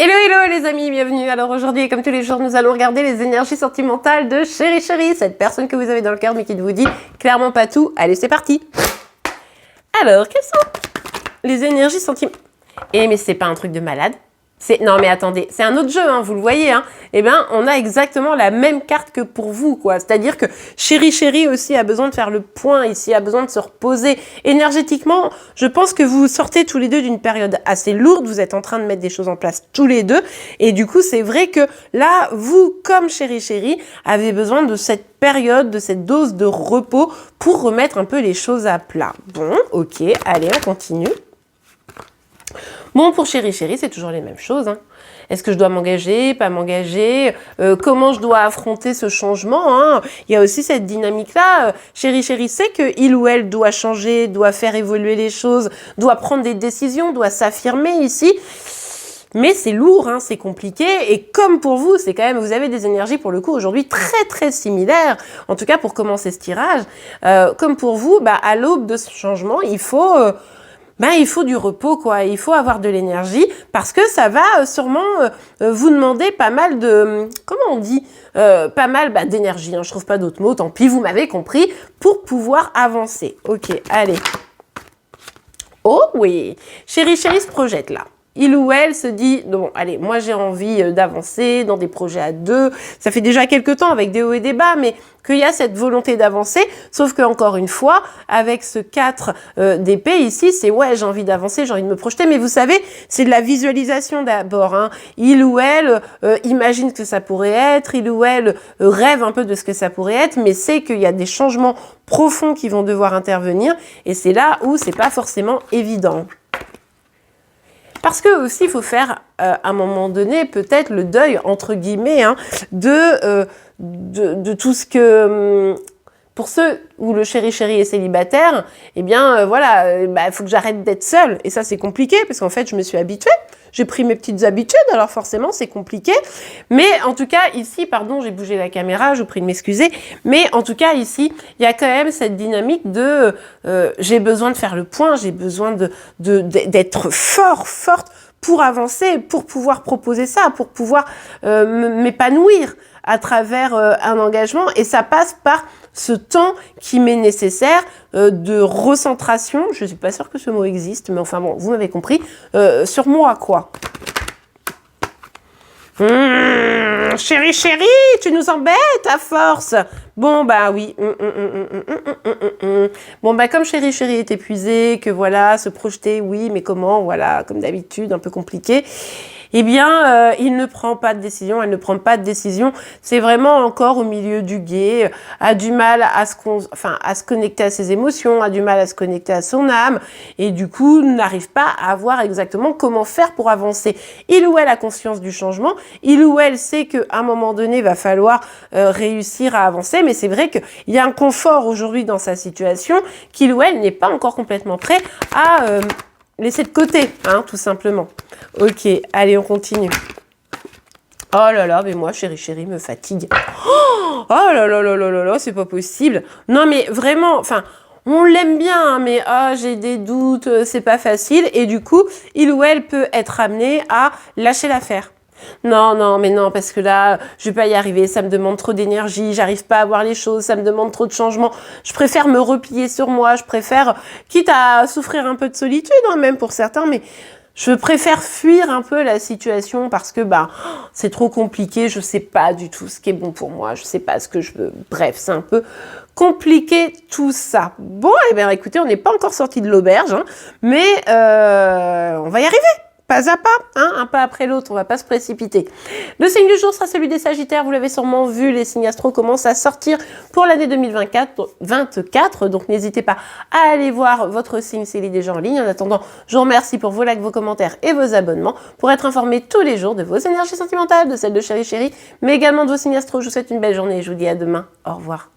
Hello hello les amis, bienvenue. Alors aujourd'hui, comme tous les jours, nous allons regarder les énergies sentimentales de Chéri Chéri, cette personne que vous avez dans le cœur mais qui ne vous dit clairement pas tout. Allez, c'est parti. Alors, quelles sont les énergies sentimentales? Mais c'est pas un truc de malade. Non mais attendez, c'est un autre jeu, hein, vous le voyez, hein. On a exactement la même carte que pour vous, quoi. C'est-à-dire que Chéri Chéri aussi a besoin de faire le point ici, a besoin de se reposer. Énergétiquement, je pense que vous sortez tous les deux d'une période assez lourde, vous êtes en train de mettre des choses en place tous les deux, et du coup, c'est vrai que là, vous, comme Chéri Chéri, avez besoin de cette période, de cette dose de repos pour remettre un peu les choses à plat. Bon, ok, allez, on continue. Bon, pour Chéri Chéri, c'est toujours les mêmes choses, hein. Est-ce que je dois m'engager, pas m'engager? Comment je dois affronter ce changement, hein? Il y a aussi cette dynamique-là. Chéri Chéri sait qu'il ou elle doit changer, doit faire évoluer les choses, doit prendre des décisions, doit s'affirmer ici. Mais c'est lourd, hein, c'est compliqué. Et comme pour vous, c'est quand même, vous avez des énergies pour le coup aujourd'hui très similaires. En tout cas, pour commencer ce tirage, comme pour vous, à l'aube de ce changement, il faut du repos, quoi. Il faut avoir de l'énergie parce que ça va sûrement vous demander pas mal de, comment on dit, pas mal d'énergie. Hein, je trouve pas d'autres mots. Tant pis, vous m'avez compris. Pour pouvoir avancer. Ok, allez. Oh oui, Chéri Chéri se projette là. Il ou elle se dit, bon, allez, moi j'ai envie d'avancer dans des projets à deux. Ça fait déjà quelques temps avec des hauts et des bas, mais qu'il y a cette volonté d'avancer. Sauf que encore une fois, avec ce 4 d'épée ici, c'est ouais, j'ai envie d'avancer, j'ai envie de me projeter. Mais vous savez, c'est de la visualisation d'abord, hein. Il ou elle imagine que ça pourrait être, il ou elle rêve un peu de ce que ça pourrait être, mais sait qu'il y a des changements profonds qui vont devoir intervenir. Et c'est là où c'est pas forcément évident. Parce que aussi, il faut faire, à un moment donné, peut-être le deuil, entre guillemets, hein, de tout ce que... pour ceux où le Chéri Chéri est célibataire, voilà, il faut que j'arrête d'être seule. Et ça, c'est compliqué, parce qu'en fait, je me suis habituée. J'ai pris mes petites habitudes, alors forcément, c'est compliqué. Mais en tout cas, ici, pardon, j'ai bougé la caméra, je vous prie de m'excuser. Mais en tout cas, ici, il y a quand même cette dynamique de j'ai besoin de faire le point, j'ai besoin d'être forte pour avancer, pour pouvoir proposer ça, pour pouvoir m'épanouir à travers un engagement. Et ça passe par ce temps qui m'est nécessaire de recentration. Je ne suis pas sûre que ce mot existe, mais enfin bon, vous m'avez compris. Sur moi, quoi. Chéri Chéri, tu nous embêtes à force. Bon, oui. Bon, comme Chéri Chéri est épuisé, que voilà, se projeter, oui, mais comment, voilà, comme d'habitude, un peu compliqué. Il ne prend pas de décision, elle ne prend pas de décision. C'est vraiment encore au milieu du gué, a du mal à se connecter à ses émotions, a du mal à se connecter à son âme, et du coup, n'arrive pas à voir exactement comment faire pour avancer. Il ou elle a conscience du changement, il ou elle sait qu'à un moment donné, il va falloir réussir à avancer, mais c'est vrai qu'il y a un confort aujourd'hui dans sa situation qu'il ou elle n'est pas encore complètement prêt à laisser de côté, hein, tout simplement. Ok, allez, on continue. Oh là là, mais moi, Chéri Chéri me fatigue. Oh là là là là là là, c'est pas possible. Non, mais vraiment, on l'aime bien, hein, mais j'ai des doutes, c'est pas facile. Et du coup, il ou elle peut être amené à lâcher l'affaire. Non, mais non, parce que là, je vais pas y arriver, ça me demande trop d'énergie, j'arrive pas à voir les choses, ça me demande trop de changements. Je préfère me replier sur moi, je préfère, quitte à souffrir un peu de solitude, hein, même pour certains, mais je préfère fuir un peu la situation parce que c'est trop compliqué, je sais pas du tout ce qui est bon pour moi, je sais pas ce que je veux. Bref, c'est un peu compliqué tout ça. Bon, écoutez, on n'est pas encore sorti de l'auberge, hein, mais on va y arriver. Pas à pas, hein, un pas après l'autre, on va pas se précipiter. Le signe du jour sera celui des Sagittaires, vous l'avez sûrement vu, les signes astro commencent à sortir pour l'année 2024, donc n'hésitez pas à aller voir votre signe s'il est déjà en ligne. En attendant, je vous remercie pour vos likes, vos commentaires et vos abonnements pour être informé tous les jours de vos énergies sentimentales, de celles de Chéri Chéri, mais également de vos signes astro. Je vous souhaite une belle journée et je vous dis à demain. Au revoir.